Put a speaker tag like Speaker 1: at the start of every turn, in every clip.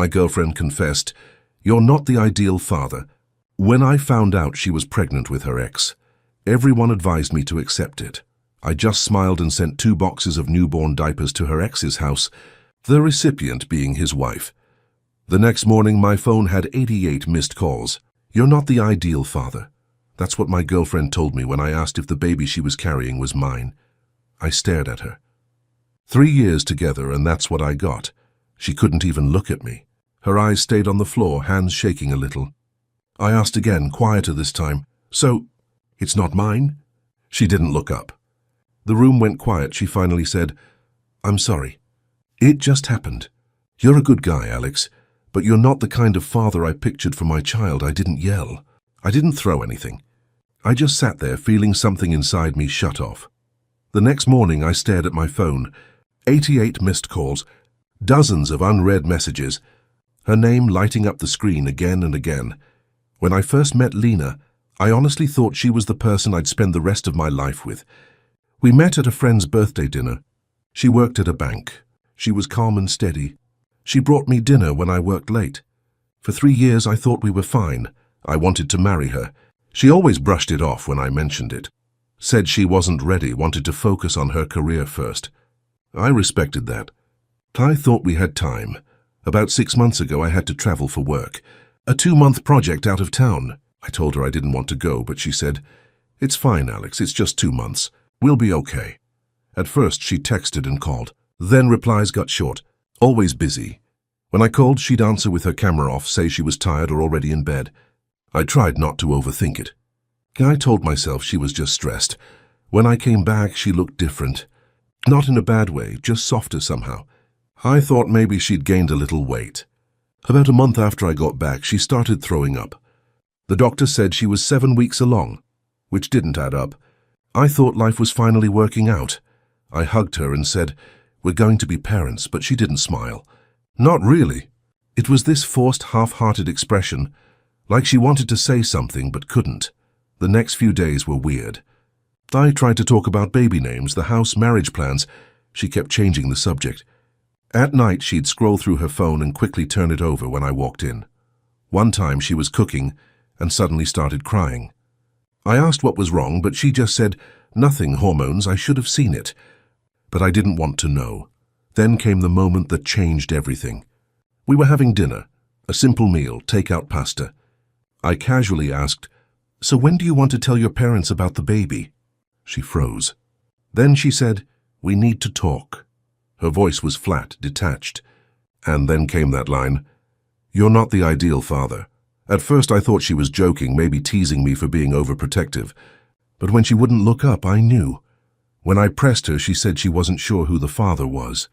Speaker 1: My girlfriend confessed, "You're not the ideal father." When I found out she was pregnant with her ex, everyone advised me to accept it. I just smiled and sent 2 boxes of newborn diapers to her ex's house, the recipient being his wife. The next morning, my phone had 88 missed calls. "You're not the ideal father." That's what my girlfriend told me when I asked if the baby she was carrying was mine. I stared at her. 3 years together, and that's what I got. She couldn't even look at me. Her eyes stayed on the floor, hands shaking a little. I asked again, quieter this time, "So, it's not mine?" She didn't look up. The room went quiet. She finally said, "I'm sorry. It just happened. You're a good guy, Alex, but you're not the kind of father I pictured for my child." I didn't yell. I didn't throw anything. I just sat there feeling something inside me shut off. The next morning I stared at my phone. 88 missed calls, dozens of unread messages, her name lighting up the screen again and again. When I first met Lena, I honestly thought she was the person I'd spend the rest of my life with. We met at a friend's birthday dinner. She worked at a bank. She was calm and steady. She brought me dinner when I worked late. For 3 years I thought we were fine. I wanted to marry her. She always brushed it off when I mentioned it. Said she wasn't ready, wanted to focus on her career first. I respected that. I thought we had time. About 6 months ago I had to travel for work. A 2-month project out of town. I told her I didn't want to go, but she said, "It's fine, Alex, it's just 2 months. We'll be okay." At first she texted and called. Then replies got short. Always busy. When I called, she'd answer with her camera off, say she was tired or already in bed. I tried not to overthink it. I told myself she was just stressed. When I came back, she looked different. Not in a bad way, just softer somehow. I thought maybe she'd gained a little weight. About a month after I got back, she started throwing up. The doctor said she was 7 weeks along, which didn't add up. I thought life was finally working out. I hugged her and said, "We're going to be parents," but she didn't smile. Not really. It was this forced, half-hearted expression, like she wanted to say something but couldn't. The next few days were weird. I tried to talk about baby names, the house, marriage plans. She kept changing the subject. At night, she'd scroll through her phone and quickly turn it over when I walked in. One time she was cooking and suddenly started crying. I asked what was wrong, but she just said, "Nothing, hormones, I should have seen it." But I didn't want to know. Then came the moment that changed everything. We were having dinner, a simple meal, take-out pasta. I casually asked, "So when do you want to tell your parents about the baby?" She froze. Then she said, "We need to talk." Her voice was flat, detached. And then came that line, "You're not the ideal father." At first I thought she was joking, maybe teasing me for being overprotective. But when she wouldn't look up, I knew. When I pressed her, she said she wasn't sure who the father was.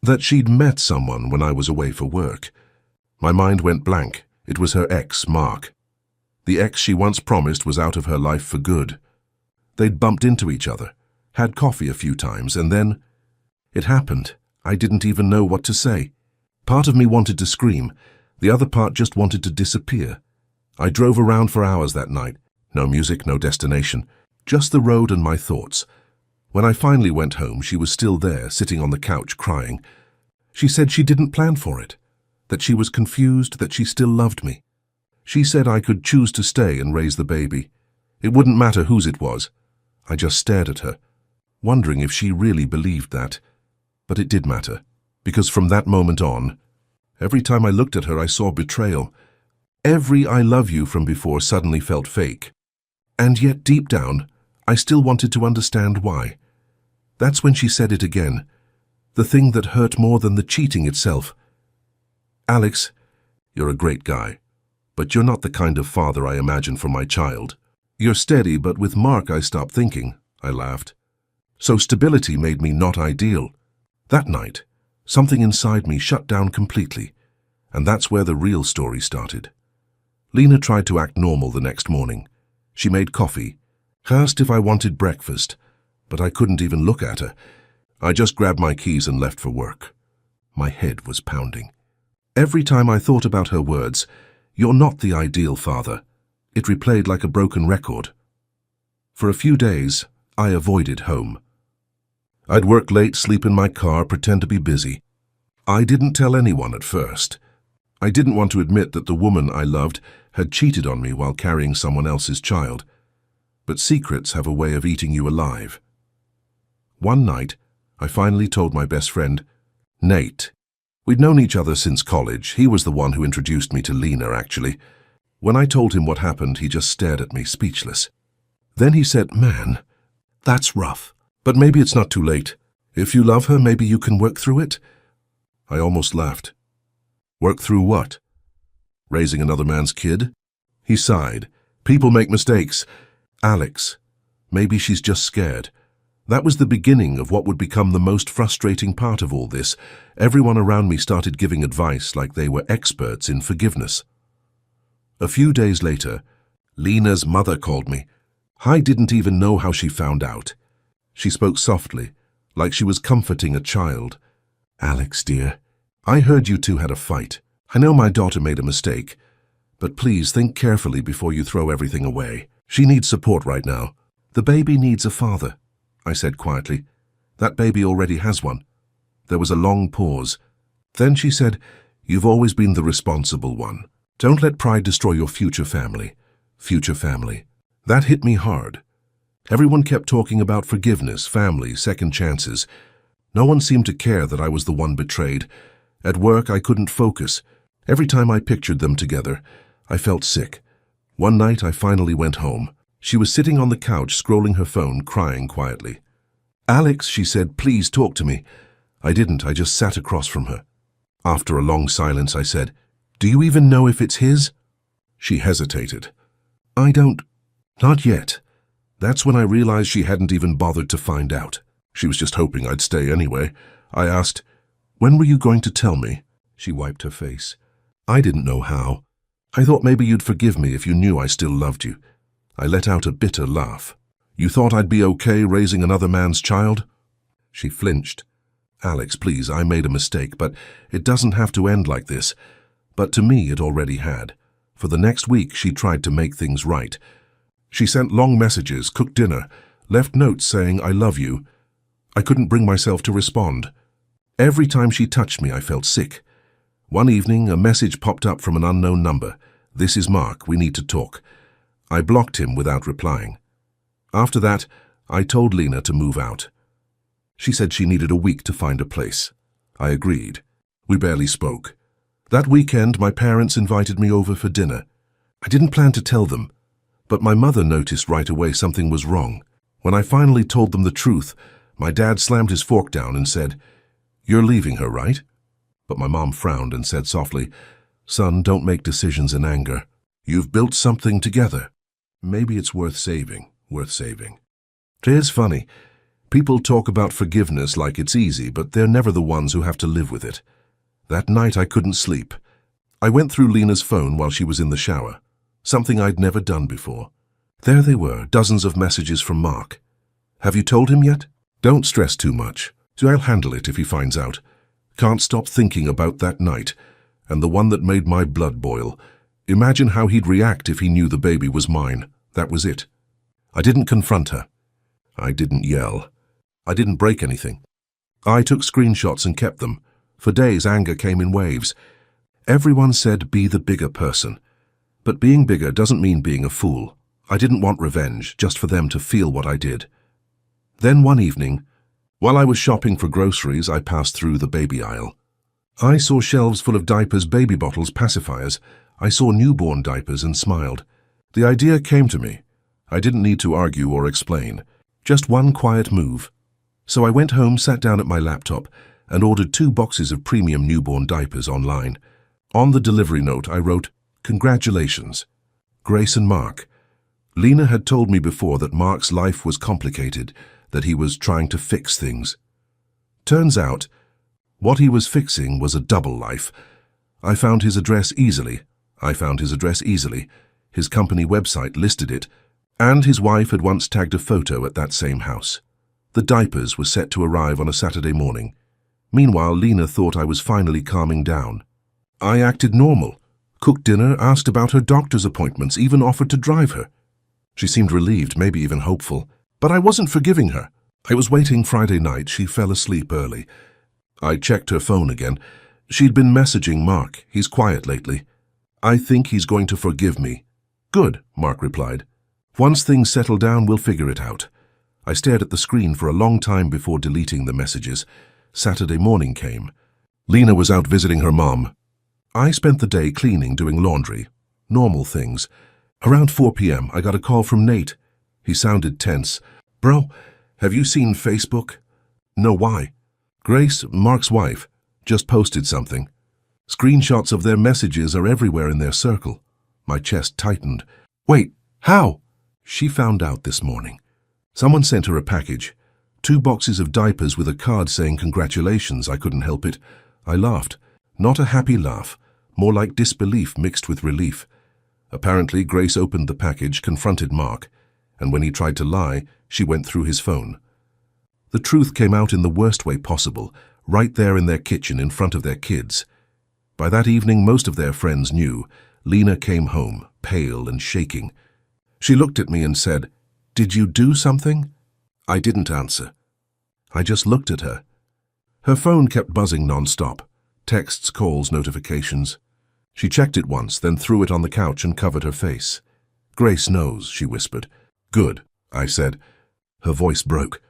Speaker 1: That she'd met someone when I was away for work. My mind went blank. It was her ex, Mark. The ex she once promised was out of her life for good. They'd bumped into each other, had coffee a few times, and then it happened. I didn't even know what to say. Part of me wanted to scream. The other part just wanted to disappear. I drove around for hours that night. No music, no destination. Just the road and my thoughts. When I finally went home, she was still there, sitting on the couch, crying. She said she didn't plan for it, that she was confused, that she still loved me. She said I could choose to stay and raise the baby. It wouldn't matter whose it was. I just stared at her, wondering if she really believed that. But it did matter, because from that moment on, every time I looked at her, I saw betrayal. Every "I love you" from before suddenly felt fake. And yet, deep down, I still wanted to understand why. That's when she said it again, the thing that hurt more than the cheating itself. "Alex, you're a great guy, but you're not the kind of father I imagine for my child. You're steady, but with Mark I stopped thinking," I laughed. So stability made me not ideal. That night, something inside me shut down completely, and that's where the real story started. Lena tried to act normal the next morning. She made coffee, asked if I wanted breakfast, but I couldn't even look at her. I just grabbed my keys and left for work. My head was pounding. Every time I thought about her words, "You're not the ideal father," it replayed like a broken record. For a few days, I avoided home. I'd work late, sleep in my car, pretend to be busy. I didn't tell anyone at first. I didn't want to admit that the woman I loved had cheated on me while carrying someone else's child. But secrets have a way of eating you alive. One night, I finally told my best friend, Nate. We'd known each other since college. He was the one who introduced me to Lena, actually. When I told him what happened, he just stared at me, speechless. Then he said, "Man, that's rough. But maybe it's not too late. If you love her, maybe you can work through it." I almost laughed. Work through what? Raising another man's kid? He sighed. People make mistakes. Alex, maybe she's just scared. That was the beginning of what would become the most frustrating part of all this. Everyone around me started giving advice like they were experts in forgiveness. A few days later, Lena's mother called me. I didn't even know how she found out. She spoke softly, like she was comforting a child. "Alex, dear, I heard you two had a fight. I know my daughter made a mistake, but please think carefully before you throw everything away. She needs support right now. The baby needs a father," I said quietly. "That baby already has one." There was a long pause. Then she said, "You've always been the responsible one. Don't let pride destroy your future family." Future family. That hit me hard. Everyone kept talking about forgiveness, family, second chances. No one seemed to care that I was the one betrayed. At work, I couldn't focus. Every time I pictured them together, I felt sick. One night, I finally went home. She was sitting on the couch, scrolling her phone, crying quietly. "Alex," she said, "please talk to me." I didn't. I just sat across from her. After a long silence, I said, "Do you even know if it's his?" She hesitated. "I don't. Not yet." That's when I realized she hadn't even bothered to find out. She was just hoping I'd stay anyway. I asked, "When were you going to tell me?" She wiped her face. "I didn't know how. I thought maybe you'd forgive me if you knew I still loved you." I let out a bitter laugh. "You thought I'd be okay raising another man's child?" She flinched. "Alex, please, I made a mistake, but it doesn't have to end like this." But to me, it already had. For the next week, she tried to make things right. She sent long messages, cooked dinner, left notes saying, "I love you." I couldn't bring myself to respond. Every time she touched me, I felt sick. One evening, a message popped up from an unknown number. "This is Mark, we need to talk." I blocked him without replying. After that, I told Lena to move out. She said she needed a week to find a place. I agreed. We barely spoke. That weekend, my parents invited me over for dinner. I didn't plan to tell them, but my mother noticed right away something was wrong. When I finally told them the truth, my dad slammed his fork down and said, "You're leaving her, right?" But my mom frowned and said softly, "Son, don't make decisions in anger. You've built something together. Maybe it's worth saving, worth saving." Here's funny. People talk about forgiveness like it's easy, but they're never the ones who have to live with it. That night I couldn't sleep. I went through Lena's phone while she was in the shower, something I'd never done before. There they were, dozens of messages from Mark. "Have you told him yet?" "Don't stress too much. I'll handle it if he finds out. Can't stop thinking about that night, and the one that made my blood boil. Imagine how he'd react if he knew the baby was mine." That was it. I didn't confront her. I didn't yell. I didn't break anything. I took screenshots and kept them. For days, anger came in waves. Everyone said, "Be the bigger person." But being bigger doesn't mean being a fool. I didn't want revenge, just for them to feel what I did. Then one evening, while I was shopping for groceries, I passed through the baby aisle. I saw shelves full of diapers, baby bottles, pacifiers. I saw newborn diapers and smiled. The idea came to me. I didn't need to argue or explain. Just one quiet move. So I went home, sat down at my laptop, and ordered 2 boxes of premium newborn diapers online. On the delivery note, I wrote, "Congratulations, Grace and Mark." Lena had told me before that Mark's life was complicated, that he was trying to fix things. Turns out, what he was fixing was a double life. I found his address easily. His company website listed it, and his wife had once tagged a photo at that same house. The diapers were set to arrive on a Saturday morning. Meanwhile, Lena thought I was finally calming down. I acted normal, cooked dinner, asked about her doctor's appointments, even offered to drive her. She seemed relieved, maybe even hopeful, but I wasn't forgiving her. I was waiting Friday night. She fell asleep early. I checked her phone again. She'd been messaging Mark. He's quiet lately. I think he's going to forgive me. Good, Mark replied. Once things settle down, we'll figure it out. I stared at the screen for a long time before deleting the messages. Saturday morning came. Lena was out visiting her mom. I spent the day cleaning, doing laundry. Normal things. Around 4 p.m., I got a call from Nate. He sounded tense. Bro, have you seen Facebook? No, why? Grace, Mark's wife, just posted something. Screenshots of their messages are everywhere in their circle. My chest tightened. Wait, how? She found out this morning. Someone sent her a package. 2 boxes of diapers with a card saying congratulations. I couldn't help it. I laughed. Not a happy laugh, more like disbelief mixed with relief. Apparently, Grace opened the package, confronted Mark, and when he tried to lie, she went through his phone. The truth came out in the worst way possible, right there in their kitchen in front of their kids. By that evening, most of their friends knew. Lena came home, pale and shaking. She looked at me and said, "Did you do something?" I didn't answer. I just looked at her. Her phone kept buzzing non-stop. Texts, calls, notifications. She checked it once, then threw it on the couch and covered her face. "Grace knows," she whispered. "Good," I said. Her voice broke.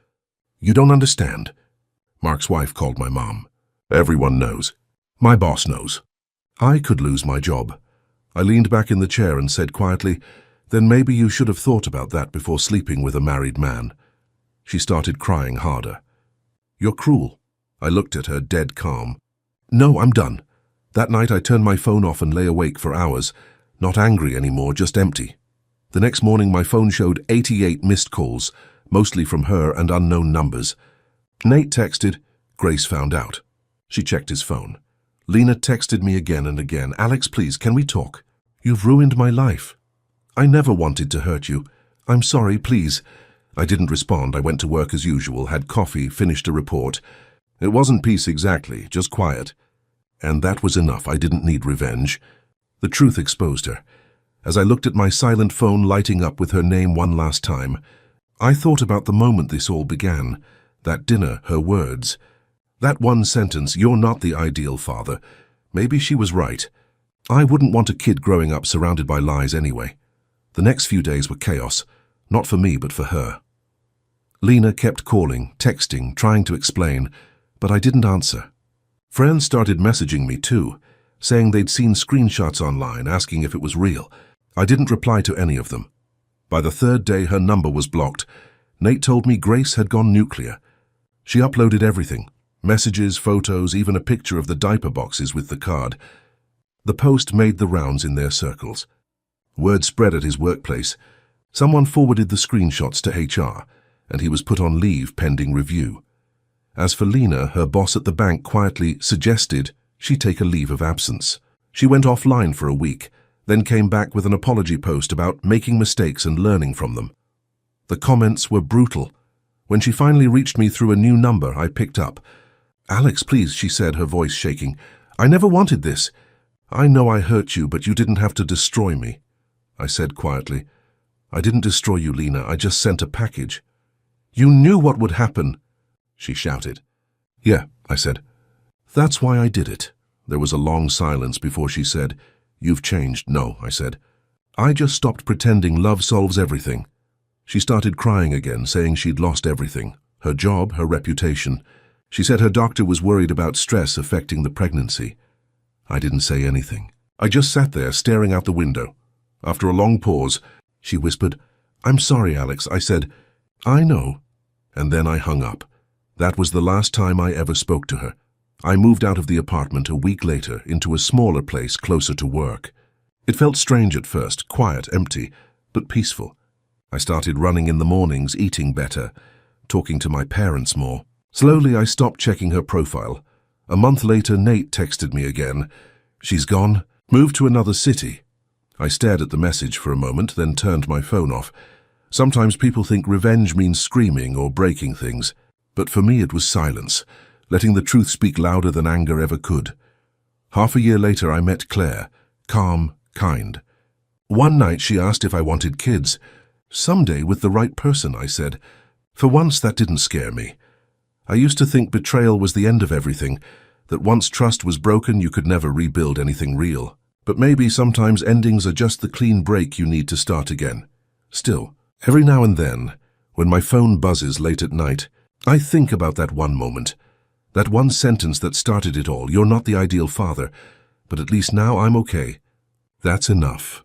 Speaker 1: "You don't understand." Mark's wife called my mom. "Everyone knows. My boss knows." I could lose my job. I leaned back in the chair and said quietly, "Then maybe you should have thought about that before sleeping with a married man." She started crying harder. "You're cruel." I looked at her, dead calm. "No, I'm done." That night I turned my phone off and lay awake for hours, not angry anymore, just empty. The next morning my phone showed 88 missed calls, mostly from her and unknown numbers. Nate texted. Grace found out. She checked his phone. Lena texted me again and again. "Alex, please, can we talk? You've ruined my life. I never wanted to hurt you. I'm sorry, please." I didn't respond. I went to work as usual, had coffee, finished a report. It wasn't peace exactly, just quiet. And that was enough. I didn't need revenge. The truth exposed her. As I looked at my silent phone lighting up with her name one last time, I thought about the moment this all began. That dinner, her words. That one sentence, "You're not the ideal father." Maybe she was right. I wouldn't want a kid growing up surrounded by lies anyway. The next few days were chaos, not for me but for her. Lena kept calling, texting, trying to explain, but I didn't answer. Friends started messaging me too, saying they'd seen screenshots online, asking if it was real. I didn't reply to any of them. By the 3rd day, her number was blocked. Nate told me Grace had gone nuclear. She uploaded everything. Messages, photos, even a picture of the diaper boxes with the card. The post made the rounds in their circles. Word spread at his workplace. Someone forwarded the screenshots to HR, and he was put on leave pending review. As for Lena, her boss at the bank quietly suggested she take a leave of absence. She went offline for a week, then came back with an apology post about making mistakes and learning from them. The comments were brutal. When she finally reached me through a new number, I picked up. "Alex, please," she said, her voice shaking. "I never wanted this. I know I hurt you, but you didn't have to destroy me." I said quietly, "I didn't destroy you, Lena. I just sent a package." "You knew what would happen," she shouted. "Yeah," I said. "That's why I did it." There was a long silence before she said, "You've changed." "No," I said. "I just stopped pretending love solves everything." She started crying again, saying she'd lost everything. Her job, her reputation. She said her doctor was worried about stress affecting the pregnancy. I didn't say anything. I just sat there staring out the window. After a long pause, she whispered, "I'm sorry, Alex." I said, "I know." And then I hung up. That was the last time I ever spoke to her. I moved out of the apartment a week later into a smaller place closer to work. It felt strange at first, quiet, empty, but peaceful. I started running in the mornings, eating better, talking to my parents more. Slowly, I stopped checking her profile. A month later, Nate texted me again. "She's gone. Moved to another city." I stared at the message for a moment, then turned my phone off. Sometimes people think revenge means screaming or breaking things, but for me it was silence, letting the truth speak louder than anger ever could. Half a year later, I met Claire, calm, kind. One night she asked if I wanted kids. "Someday with the right person," I said. For once, that didn't scare me. I used to think betrayal was the end of everything, that once trust was broken, you could never rebuild anything real. But maybe sometimes endings are just the clean break you need to start again. Still, every now and then, when my phone buzzes late at night, I think about that one moment, that one sentence that started it all. You're not the ideal father, but at least now I'm okay. That's enough.